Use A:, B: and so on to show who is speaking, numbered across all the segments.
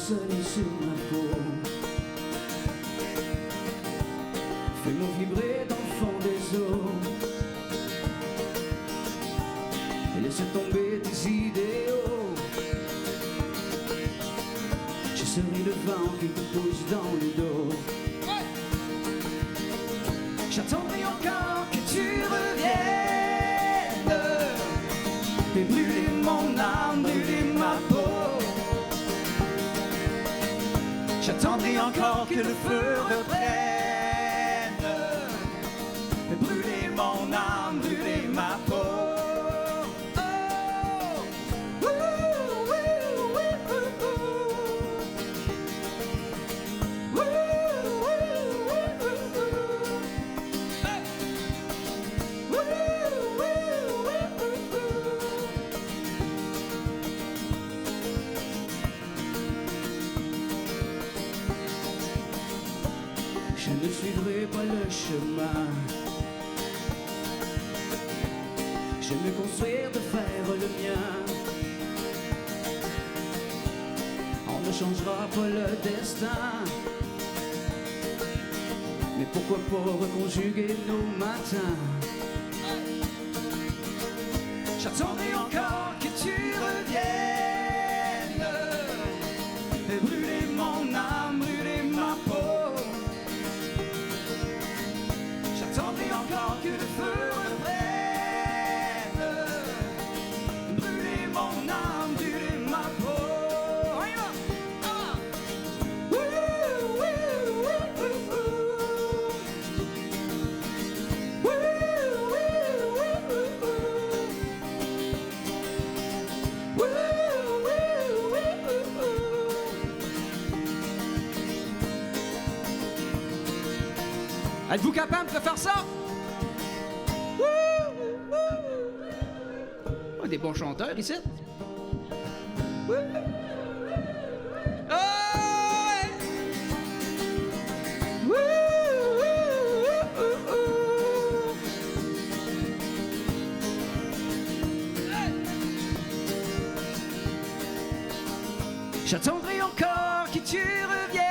A: soleil sur ma peau. Fais-moi vibrer dans le fond des eaux. Et laisse tomber tes idéaux. Je serai le vent qui te pousse dans le dos. J'attendrai encore que tu reviennes. Fais brûler mon âme, brûler ma peau. J'attendrai encore que le feu reprenne. Fais brûler mon âme, brûler ma peau. Je ne suivrai pas le chemin. Je vais me construire de faire le mien. On ne changera pas le destin. Mais pourquoi pas reconjuguer nos matins? J'attendrai encore que tu reviennes. Et brûler mon âme, brûler ma peau. J'attendrai encore que le feu reprenne. Brûler mon âme, brûler ma peau. On y va! Ah! Wouh, wouh, wouh, wouh, wouh. Wouh, wouh, wouh, wouh, wouh. Wouh, wouh, wouh, wouh, wouh. Êtes-vous capable de faire ça? Oh, des bons chanteurs ici. Oh, ouais. J'attendrai encore que tu reviennes.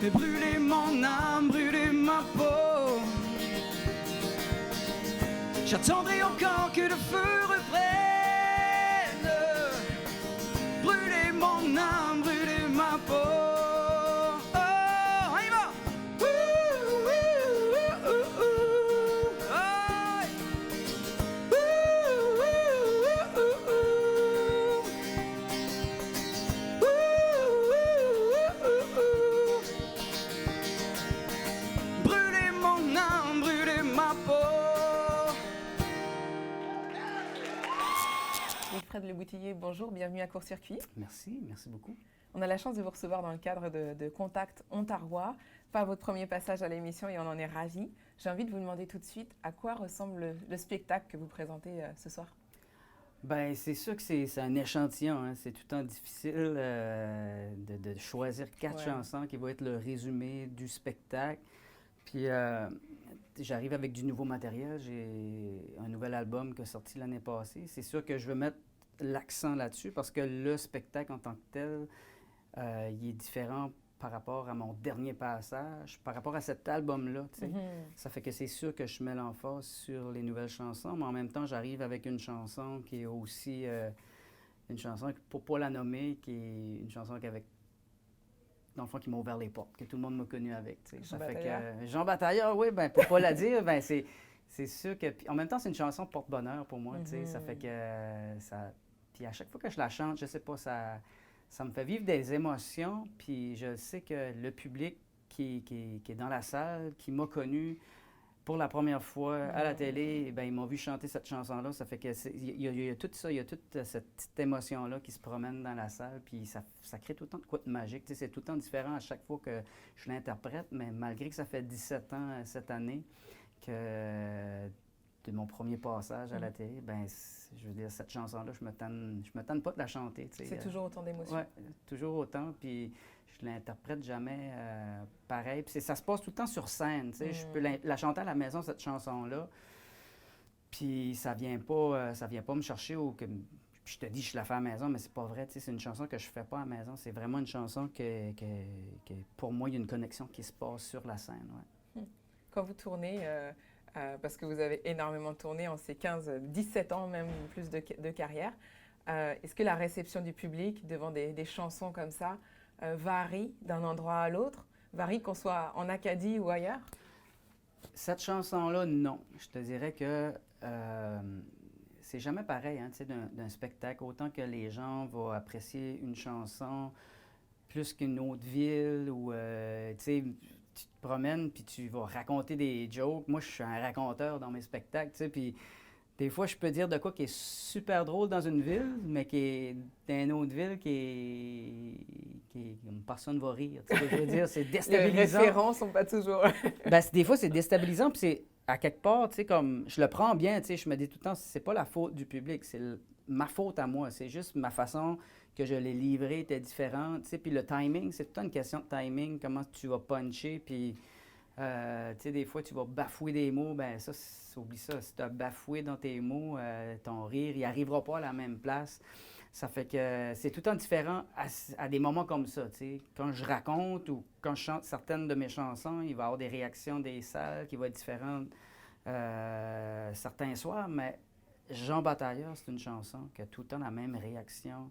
A: Et brûler mon âme, brûler ma peau. J'attendrai encore que le feu reprenne. Brûler mon âme, brûler ma peau. Oh, on y va! Ouh, ouh, ouh, ouh, ouh. Oh, ouais. Ouh, ouh, ouh, ouh, ouh. Ouh, ouh, ouh, ouh. Brûler mon âme, brûler ma peau.
B: Wilfred Leboutillier, bonjour, bienvenue à Court-Circuit.
A: Merci, merci beaucoup.
B: On a la chance de vous recevoir dans le cadre de Contact Ontarois. Pas votre premier passage à l'émission et on en est ravis. J'ai envie de vous demander tout de suite à quoi ressemble le spectacle que vous présentez ce soir.
A: Ben, c'est sûr que c'est un échantillon. Hein. C'est tout le temps difficile de choisir 4 chansons qui vont être le résumé du spectacle. Puis, j'arrive avec du nouveau matériel. J'ai un nouvel album qui est sorti l'année passée. C'est sûr que je veux mettre l'accent là-dessus parce que le spectacle en tant que tel, il est différent par rapport à mon dernier passage, par rapport à cet album-là. Tu sais. Ça fait que c'est sûr que je mets l'emphase sur les nouvelles chansons, mais en même temps, j'arrive avec une chanson qui est aussi une chanson, pour ne pas la nommer, qui est une chanson avec, dans le fond, qui m'a ouvert les portes, que tout le monde m'a connu avec. Tu sais. Ça fait que Jean Bataillard, oui, ben pour pas la dire, ben c'est sûr que... Puis en même temps, c'est une chanson porte-bonheur pour moi, tu sais. Ça fait que ça... Puis à chaque fois que je la chante, je sais pas, ça me fait vivre des émotions, puis je sais que le public qui est dans la salle, qui m'a connu pour la première fois à la télé, bien, ils m'ont vu chanter cette chanson-là. Ça fait que il y a tout ça, il y a toute cette petite émotion-là qui se promène dans la salle, puis ça crée tout le temps de quoi de magique. Tu sais, c'est tout le temps différent à chaque fois que je l'interprète, mais malgré que ça fait 17 ans cette année que de mon premier passage à la télé, ben je veux dire, cette chanson-là, je me tanne pas de la chanter.
B: C'est toujours autant d'émotions.
A: Oui, toujours autant, puis je l'interprète jamais pareil. Puis ça se passe tout le temps sur scène, tu sais. Je peux la chanter à la maison, cette chanson-là, puis ça vient pas me chercher je te dis, je la fais à la maison, mais c'est pas vrai. Tu sais, c'est une chanson que je fais pas à la maison. C'est vraiment une chanson que pour moi, il y a une connexion qui se passe sur la scène. Ouais.
B: Quand vous tournez, parce que vous avez énormément tourné en ces 17 ans, même plus de carrière, est-ce que la réception du public devant des chansons comme ça varie d'un endroit à l'autre? Varie qu'on soit en Acadie ou ailleurs?
A: Cette chanson-là, non. Je te dirais que c'est jamais pareil, hein, tu sais, d'un spectacle. Autant que les gens vont apprécier une chanson plus qu'une autre ville, ou tu sais, tu te promènes puis tu vas raconter des jokes. Moi, je suis un raconteur dans mes spectacles, tu sais, puis des fois, je peux dire de quoi qui est super drôle dans une ville, mais qui est dans une autre ville personne ne va rire. Tu sais ce que je veux dire, c'est déstabilisant.
B: Les références sont pas toujours...
A: Ben, des fois, c'est déstabilisant, puis c'est à quelque part, tu sais, comme je le prends bien, tu sais, je me dis tout le temps, c'est pas la faute du public, c'est ma faute à moi. C'est juste ma façon que je l'ai livré était différente, tu sais, puis le timing, c'est tout le temps une question de timing, comment tu vas puncher, puis... tu sais, des fois, tu vas bafouer des mots, ben ça, oublie ça. Si tu as bafoué dans tes mots, ton rire, il n'arrivera pas à la même place. Ça fait que c'est tout le temps différent à des moments comme ça, tu sais. Quand je raconte ou quand je chante certaines de mes chansons, il va y avoir des réactions des salles qui vont être différentes certains soirs, mais Jean Batailleur, c'est une chanson qui a tout le temps la même réaction.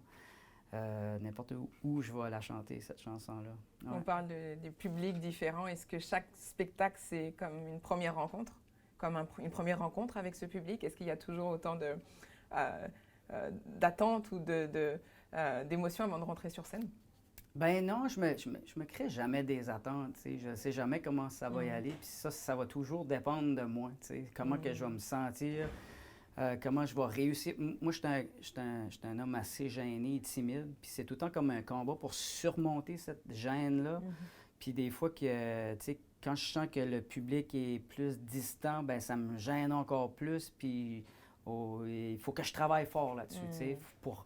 A: N'importe où je vais la chanter, cette chanson-là. Ouais.
B: On parle des publics différents. Est-ce que chaque spectacle, c'est comme une première rencontre, comme une première rencontre avec ce public? Est-ce qu'il y a toujours autant d'attentes ou d'émotions avant de rentrer sur scène?
A: Ben non, je me crée jamais des attentes, tu sais. Je sais jamais comment ça va y aller, puis ça va toujours dépendre de moi, tu sais. Comment que je vais me sentir. Comment je vais réussir. Moi, je suis un homme assez gêné et timide, puis c'est tout le temps comme un combat pour surmonter cette gêne-là. Puis des fois, tu sais, quand je sens que le public est plus distant, ben ça me gêne encore plus, puis il faut que je travaille fort là-dessus, tu sais, pour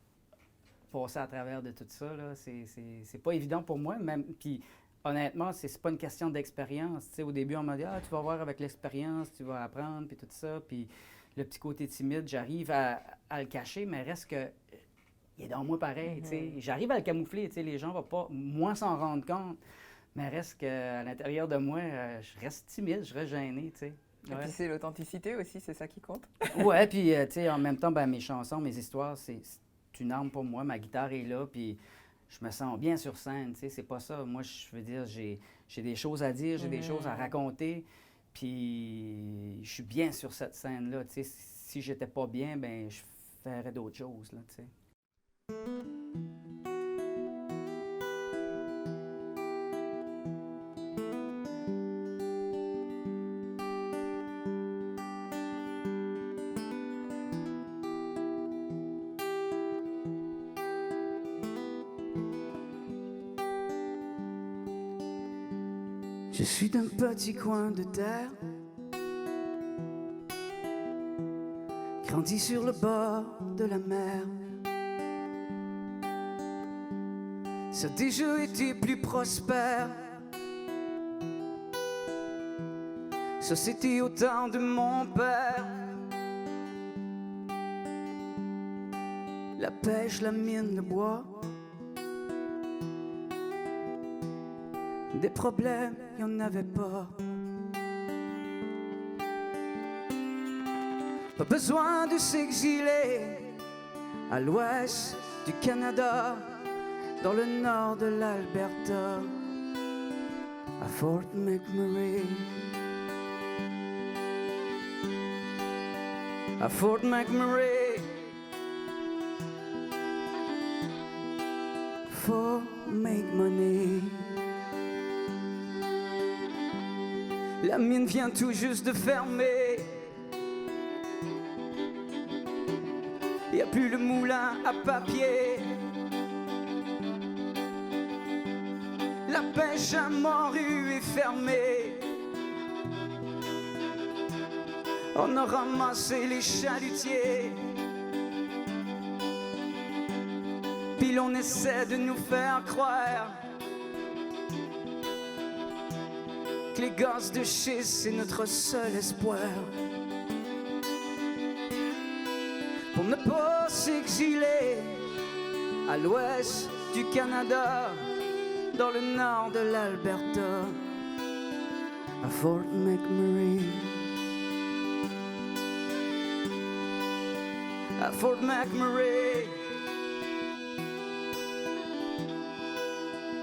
A: passer à travers de tout ça, là. C'est pas évident pour moi, même, puis honnêtement, c'est pas une question d'expérience. Tu sais, au début, on m'a dit « Ah, tu vas voir avec l'expérience, tu vas apprendre, puis tout ça, puis... » Le petit côté timide, j'arrive à le cacher, mais reste que il est dans moi pareil, tu sais. J'arrive à le camoufler, tu sais, les gens ne vont pas moins s'en rendre compte, mais reste qu'à l'intérieur de moi, je reste timide, je reste gêné, tu sais.
B: Ouais. Et puis c'est l'authenticité aussi, c'est ça qui compte.
A: Ouais, puis tu sais, en même temps, ben, mes chansons, mes histoires, c'est une arme pour moi, ma guitare est là, puis je me sens bien sur scène, tu sais, c'est pas ça. Moi, je veux dire, j'ai des choses à dire, j'ai des choses à raconter. Puis, je suis bien sur cette scène-là, tu sais. Si j'étais pas bien, ben je ferais d'autres choses, là, tu sais. Je suis d'un petit coin de terre, grandi sur le bord de la mer. Ça a déjà été plus prospère. Ça c'était au temps de mon père. La pêche, la mine, le bois. Des problèmes, il n'y en avait pas. Pas besoin de s'exiler à l'ouest du Canada, dans le nord de l'Alberta, à Fort McMurray. À Fort McMurray, for make money. La mine vient tout juste de fermer. Il n'y a plus le moulin à papier. La pêche à morue est fermée. On a ramassé les chalutiers. Puis l'on essaie de nous faire croire que les gaz de schiste, c'est notre seul espoir. pour ne pas s'exiler à l'ouest du Canada, dans le nord de l'Alberta, à Fort McMurray. À Fort McMurray,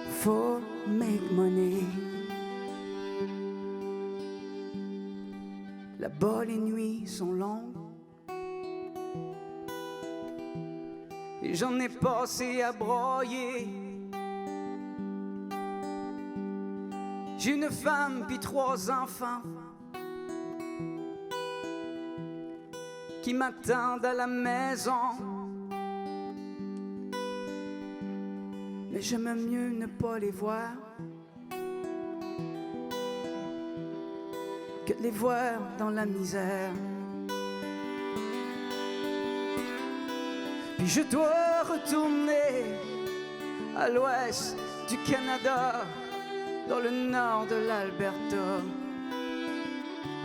A: for make money. Là-bas, les nuits sont longues et j'en ai passé à broyer. J'ai une femme puis 3 enfants qui m'attendent à la maison. Mais j'aime mieux ne pas les voir que de les voir dans la misère. Puis je dois retourner à l'ouest du Canada, dans le nord de l'Alberta,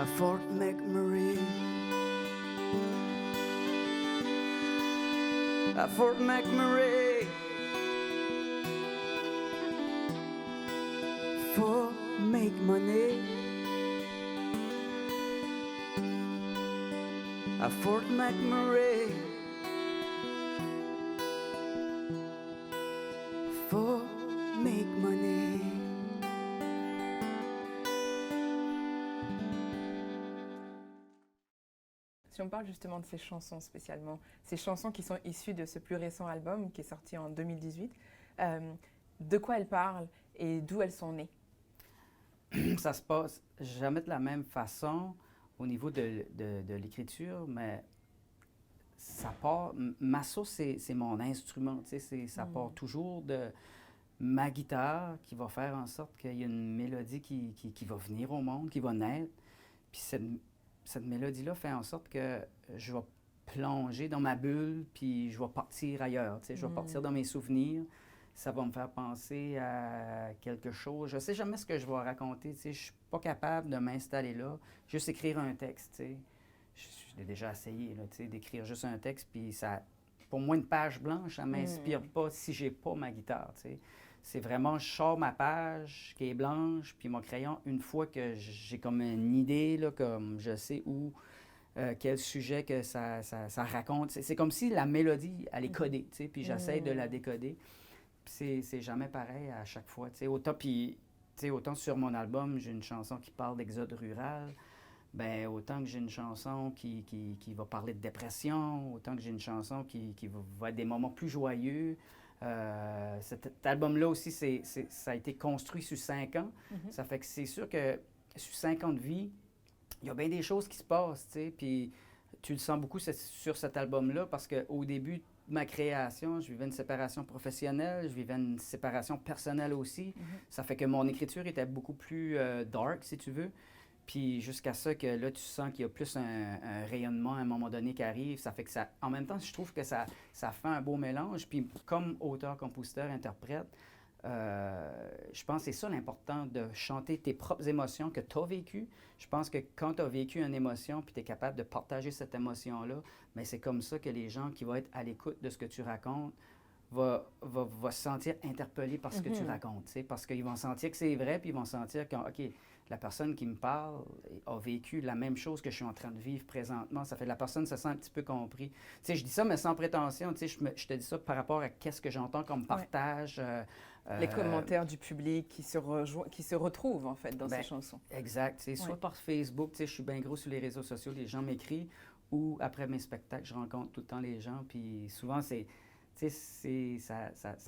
A: à Fort McMurray. À Fort McMurray, for make money. À Fort McMurray, for make money.
B: Si on parle justement de ces chansons spécialement, ces chansons qui sont issues de ce plus récent album qui est sorti en 2018, de quoi elles parlent et d'où elles sont nées?
A: Ça se passe jamais de la même façon au niveau de l'écriture, mais ça part. Ma source, c'est mon instrument. Ça part toujours de ma guitare qui va faire en sorte qu'il y a une mélodie qui va venir au monde, qui va naître. Puis cette mélodie-là fait en sorte que je vais plonger dans ma bulle, puis je vais partir ailleurs. Je vais partir dans mes souvenirs. Ça va me faire penser à quelque chose. Je ne sais jamais ce que je vais raconter. Je ne suis pas capable de m'installer là, juste écrire un texte. Je l'ai déjà essayé d'écrire juste un texte, puis ça, pour moi, une page blanche, ça ne m'inspire pas si je n'ai pas ma guitare. C'est vraiment, je sors ma page qui est blanche, puis mon crayon, une fois que j'ai comme une idée, là, comme je sais où, quel sujet que ça raconte. C'est comme si la mélodie, elle est codée, puis j'essaie de la décoder. C'est jamais pareil à chaque fois. Autant sur mon album, j'ai une chanson qui parle d'exode rural, ben autant que j'ai une chanson qui va parler de dépression, autant que j'ai une chanson qui va être des moments plus joyeux. Cet album-là aussi, ça a été construit sur 5 ans. Ça fait que c'est sûr que sur 5 ans de vie, il y a bien des choses qui se passent, puis tu le sens beaucoup sur cet album-là parce qu'au début de ma création, je vivais une séparation professionnelle, je vivais une séparation personnelle aussi. Ça fait que mon écriture était beaucoup plus dark, si tu veux. Puis jusqu'à ça que là, tu sens qu'il y a plus un rayonnement à un moment donné qui arrive. Ça fait que ça, en même temps, je trouve que ça fait un beau mélange. Puis comme auteur, compositeur, interprète, je pense que c'est ça l'important de chanter tes propres émotions que tu as vécues. Je pense que quand tu as vécu une émotion puis tu es capable de partager cette émotion-là, bien, c'est comme ça que les gens qui vont être à l'écoute de ce que tu racontes vont se sentir interpellés par ce que tu racontes. Parce qu'ils vont sentir que c'est vrai puis ils vont sentir que, OK, la personne qui me parle a vécu la même chose que je suis en train de vivre présentement. Ça fait que la personne se sent un petit peu compris. Je dis ça, mais sans prétention. Je te dis ça par rapport à qu'est-ce que j'entends comme partage.
B: Les commentaires du public qui se retrouvent, en fait, dans ces chansons.
A: Exact. Soit par Facebook, je suis bien gros sur les réseaux sociaux, les gens m'écrivent, ou après mes spectacles, je rencontre tout le temps les gens. Puis souvent, ça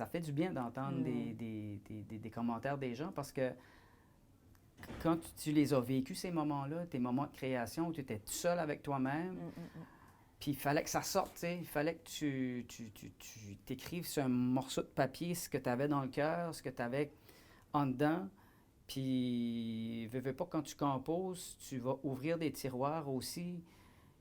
A: fait du bien d'entendre des commentaires des gens parce que quand tu les as vécus, ces moments-là, tes moments de création où tu étais tout seul avec toi-même, puis il fallait que ça sorte, il fallait que tu t'écrives sur un morceau de papier ce que tu avais dans le cœur, ce que tu avais en dedans. Puis, veux pas, quand tu composes, tu vas ouvrir des tiroirs aussi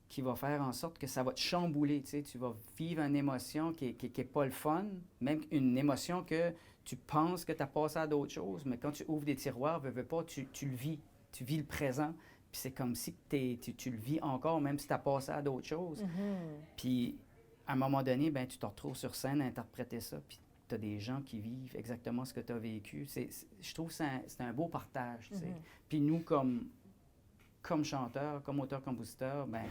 A: qui va faire en sorte que ça va te chambouler, tu vas vivre une émotion qui est pas le fun, même une émotion que tu penses que tu as passé à d'autres choses, mais quand tu ouvres des tiroirs, veux pas, tu le vis. Tu vis le présent. Puis c'est comme si tu le vis encore, même si tu as passé à d'autres choses. Puis à un moment donné, ben, tu te retrouves sur scène à interpréter ça, puis tu as des gens qui vivent exactement ce que tu as vécu. Je trouve que c'est un beau partage. Tu sais. Puis nous, comme chanteurs, comme auteurs-compositeurs, ben,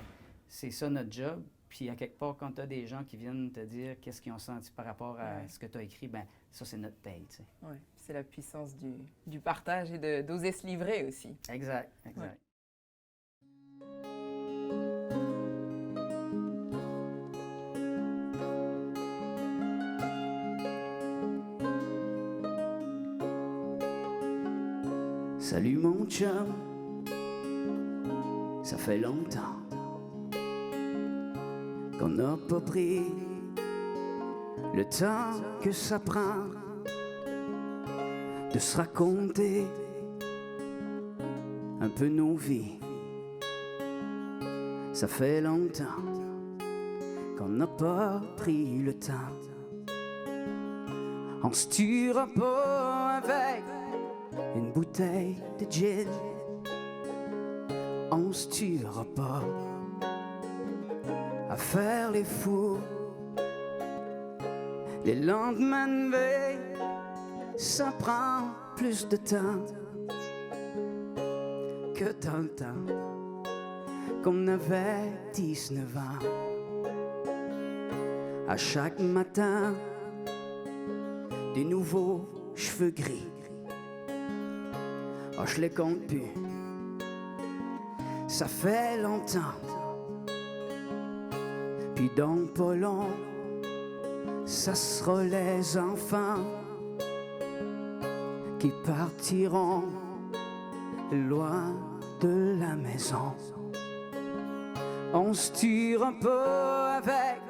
A: c'est ça notre job. Puis à quelque part, quand tu as des gens qui viennent te dire qu'est-ce qu'ils ont senti par rapport à ce que tu as écrit, ben ça, c'est notre paye. Tu sais.
B: Ouais, c'est la puissance du partage et d'oser se livrer aussi.
A: Exact, exact.
B: Ouais.
A: Salut mon chum, ça fait longtemps qu'on n'a pas pris le temps que ça prend de se raconter un peu nos vies. Ça fait longtemps qu'on n'a pas pris le temps. On se tuera pas avec une bouteille de gin. On se tuera pas à faire les fous. Les lendemains de veille, ça prend plus de temps que dans le temps qu'on avait 19 ans. À chaque matin, des nouveaux cheveux gris. Oh, je les compte plus. Ça fait longtemps. Puis dans pas long, ça sera les enfants qui partiront loin de la maison. On se tuera pas avec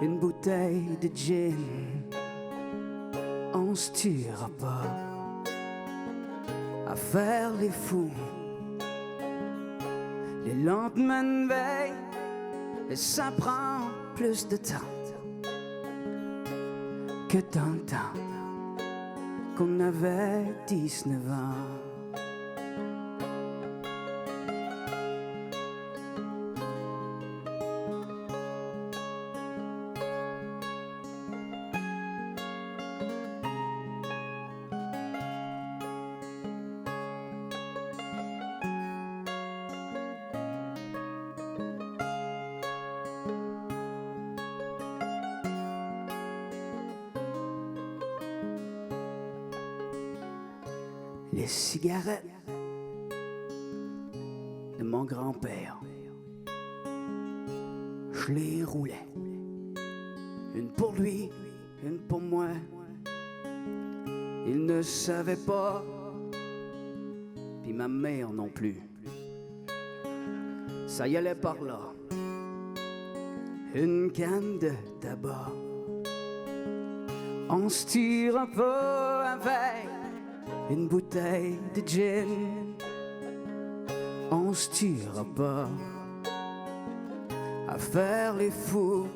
A: une bouteille de gin. On se tuera pas à faire les fous. Les lendemains de veille, ça prend plus de temps que dans le temps qu'on avait 19 ans. Les cigarettes de mon grand-père, je les roulais. Une pour lui, une pour moi. Il ne savait pas, puis ma mère non plus. Ça y allait par là. Une canne de tabac. On se tire pas avec une bouteille de gin. On se tuera pas à faire les fous.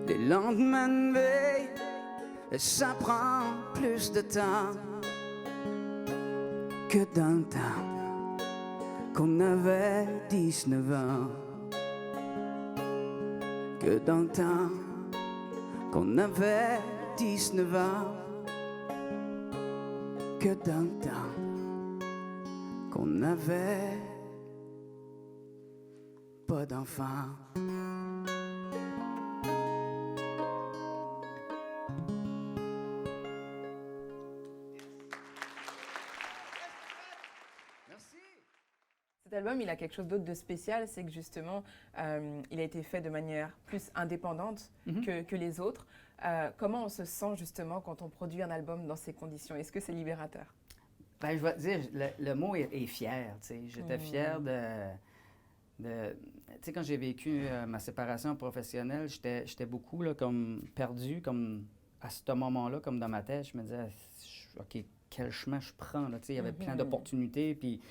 A: Les lendemains de veille, ça prend plus de temps que dans le temps qu'on avait 19 ans. Que dans le temps qu'on avait 19 ans. Que dans le temps qu'on n'avait pas d'enfants. Merci.
B: Cet album, il a quelque chose d'autre de spécial, c'est que justement, il a été fait de manière plus indépendante que les autres. Comment on se sent justement quand on produit un album dans ces conditions? Est-ce que c'est libérateur?
A: Ben, je vais te dire, le mot est fier. J'étais fier tu sais, quand j'ai vécu ma séparation professionnelle, j'étais beaucoup là, comme perdu, comme à ce moment-là, comme dans ma tête. Je me disais, OK, quel chemin je prends? Là? Il y avait plein d'opportunités, puis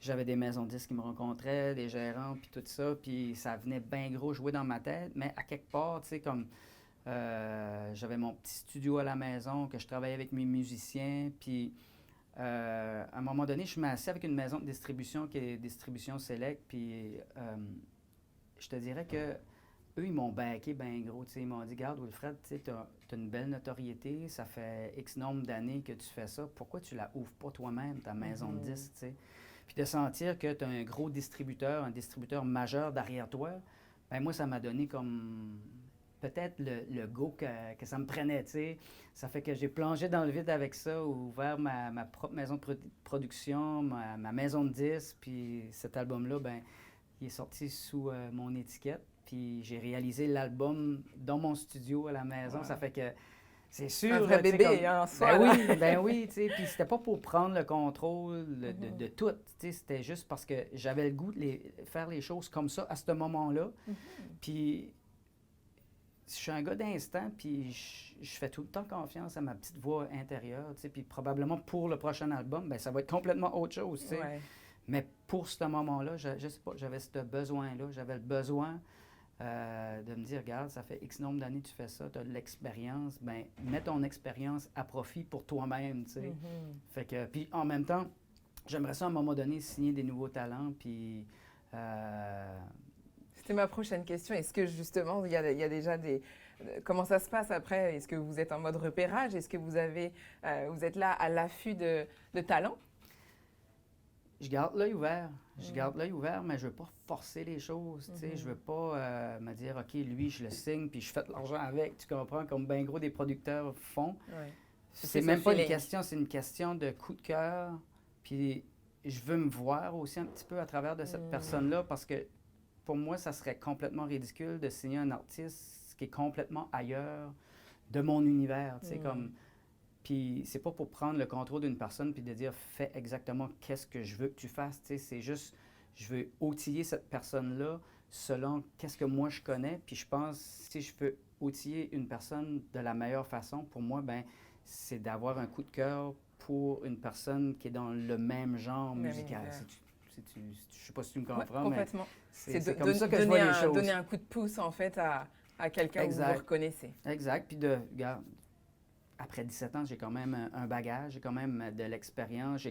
A: j'avais des maisons de disques qui me rencontraient, des gérants, puis tout ça, puis ça venait bien gros jouer dans ma tête. Mais à quelque part, tu sais, comme j'avais mon petit studio à la maison, que je travaillais avec mes musiciens, puis à un moment donné, je me suis assis avec une maison de distribution qui est Distribution Select, puis je te dirais que eux, ils m'ont backé bien gros. Ils m'ont dit, regarde, Wilfred, tu as une belle notoriété, ça fait X nombre d'années que tu fais ça. Pourquoi tu la ouvres pas toi-même, ta maison de disques? T'sais? Puis de sentir que tu as un gros distributeur, un distributeur majeur derrière toi, ben moi, ça m'a donné comme peut-être le go que ça me prenait. T'sais. Ça fait que j'ai plongé dans le vide avec ça, ouvert ma propre maison de production, ma maison de disques. Puis cet album-là, ben il est sorti sous mon étiquette. Puis j'ai réalisé l'album dans mon studio à la maison. Ça fait que c'est sûr.
B: Un vrai bébé, en soi.
A: Ben oui, tu sais. Puis c'était pas pour prendre le contrôle de tout. Tu sais, c'était juste parce que j'avais le goût de faire les choses comme ça à ce moment-là. Puis je suis un gars d'instant, puis je fais tout le temps confiance à ma petite voix intérieure, tu sais. Puis probablement pour le prochain album, ben ça va être complètement autre chose, tu sais.
B: Ouais.
A: Mais pour ce moment-là, je sais pas, j'avais ce besoin-là. J'avais le besoin de me dire, regarde, ça fait X nombre d'années que tu fais ça, tu as de l'expérience, bien, mets ton expérience à profit pour toi-même, tu sais. Fait que, puis en même temps, j'aimerais ça à un moment donné signer des nouveaux talents, puis...
B: C'était ma prochaine question. Est-ce que justement, il y a déjà des... Comment ça se passe après? Est-ce que vous êtes en mode repérage? Est-ce que vous êtes là à l'affût de talents?
A: Je garde l'œil ouvert. Je garde l'œil ouvert, mais je ne veux pas forcer les choses. Je ne veux pas me dire, OK, lui, je le signe, puis je fais de l'argent avec. Tu comprends? Comme bien gros des producteurs font.
B: Ouais.
A: C'est même pas une question, c'est une question de coup de cœur. Puis je veux me voir aussi un petit peu à travers de cette personne-là, parce que pour moi, ça serait complètement ridicule de signer un artiste qui est complètement ailleurs de mon univers. Tu sais, comme... Puis c'est pas pour prendre le contrôle d'une personne puis de dire fais exactement qu'est-ce que je veux que tu fasses. C'est juste, je veux outiller cette personne-là selon qu'est-ce que moi je connais. Puis je pense si je peux outiller une personne de la meilleure façon, pour moi, ben c'est d'avoir un coup de cœur pour une personne qui est dans le même genre musical. Je ne sais pas si tu me comprends,
B: complètement.
A: Mais c'est comme ça que je vois les choses.
B: Donner un coup de pouce en fait à quelqu'un que vous reconnaissez.
A: Exact. Puis regarde, après 17 ans, j'ai quand même un bagage, j'ai quand même de l'expérience,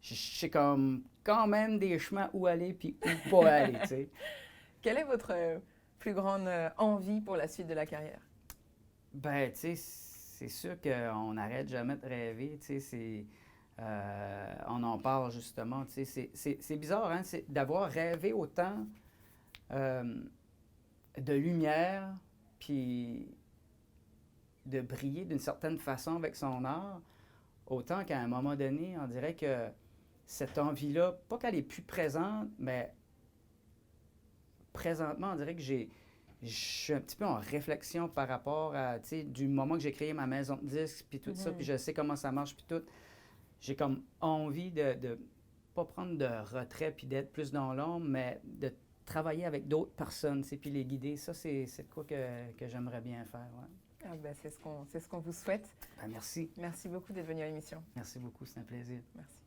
A: j'ai quand même des chemins où aller puis où pas aller, tu sais.
B: Quelle est votre plus grande envie pour la suite de la carrière?
A: Ben, tu sais, c'est sûr qu'on n'arrête jamais de rêver, tu sais, on en parle justement, tu sais, c'est bizarre, hein, d'avoir rêvé autant de lumière, puis de briller d'une certaine façon avec son art, autant qu'à un moment donné, on dirait que cette envie-là, pas qu'elle est plus présente, mais présentement, on dirait que je suis un petit peu en réflexion par rapport à, tu sais, du moment que j'ai créé ma maison de disques, puis tout ça, puis je sais comment ça marche, puis tout. J'ai comme envie de pas prendre de retrait, puis d'être plus dans l'ombre, mais de travailler avec d'autres personnes, tu sais, puis les guider. Ça, c'est quoi que j'aimerais bien faire, ouais.
B: Ah ben, c'est ce qu'on vous souhaite.
A: Ben, merci.
B: Merci beaucoup d'être venu à l'émission.
A: Merci beaucoup, c'est un plaisir.
B: Merci.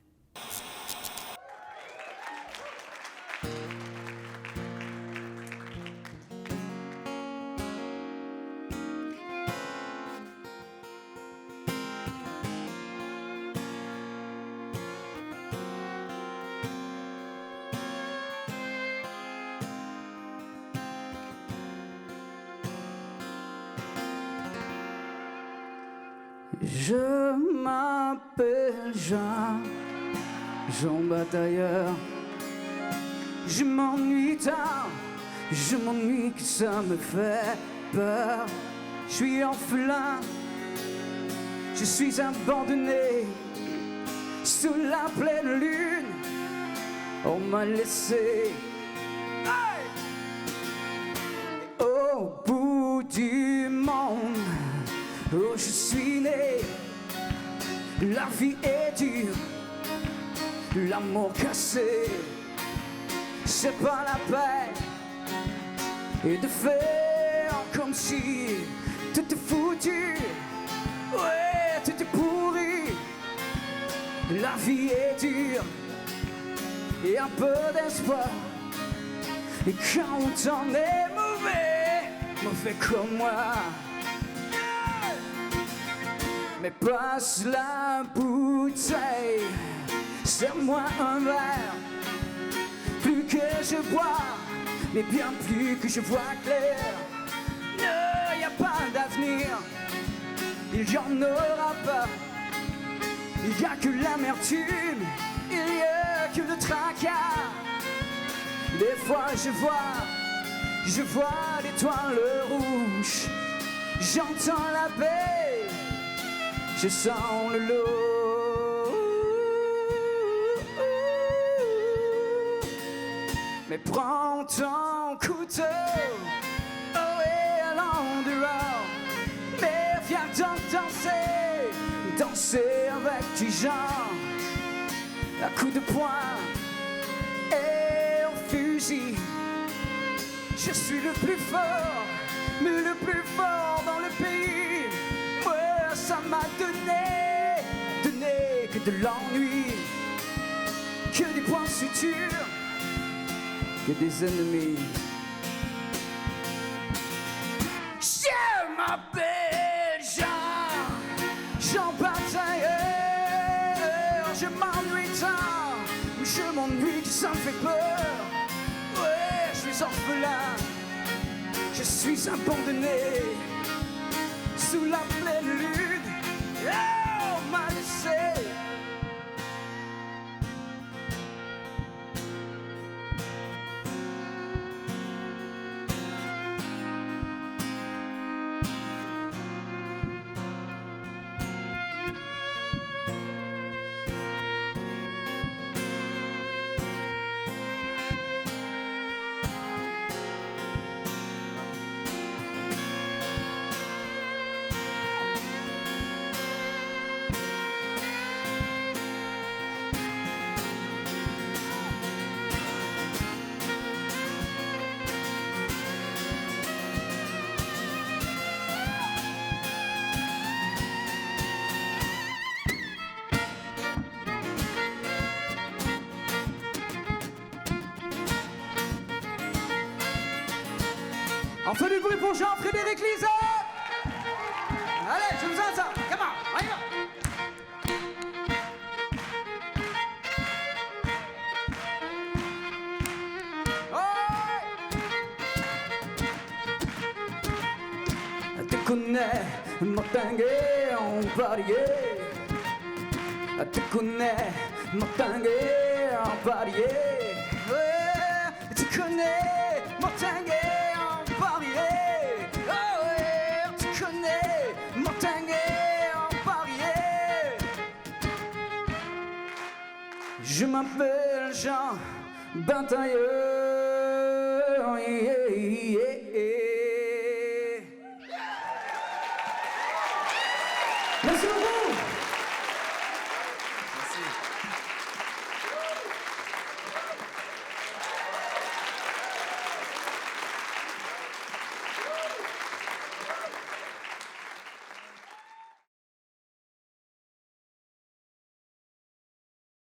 A: Je m'appelle Jean Batailleur. Je m'ennuie tard, je m'ennuie que ça me fait peur. Je suis orphelin, je suis abandonné sous la pleine lune. On m'a laissé au bout du monde. Oh, je suis né, la vie est dure, l'amour cassé, c'est pas la peine, et de faire comme si tout est foutu, ouais, tout est pourri, la vie est dure, et un peu d'espoir, et quand on t'en est mauvais comme moi. Mais passe la bouteille, serre-moi un verre. Plus que je bois, mais bien plus que je vois clair. pas d'avenir, il y en aura pas. Il y a que l'amertume, il y a que le tracas. Des fois je vois l'étoile rouge. J'entends la paix, je sens le lot. Mais prends ton couteau, oh et allons dehors. Mais viens donc danser avec du genre. À coups de poing et au fusil. Je suis le plus fort, mais le plus fort dans le pays. Moi, ça m'a donné que de l'ennui, que des points sutures, que des ennemis. Je m'appelle Jean Batailleur. Je m'ennuie tant, je m'ennuie que ça me fait peur. Ouais, je suis orphelin, je suis abandonné sous la pleine lune. Oh, on m'a laissé. On fait du bruit pour Jean-Frédéric Lisette. Allez, je vous entends. Come on, on y va. Oh! Tu connais Martinguet en parier. Tu connais Martinguet en parier. Ouais, tu connais Martinguet. Je m'appelle Jean Batailleur. Yeah, yeah, yeah. Merci beaucoup.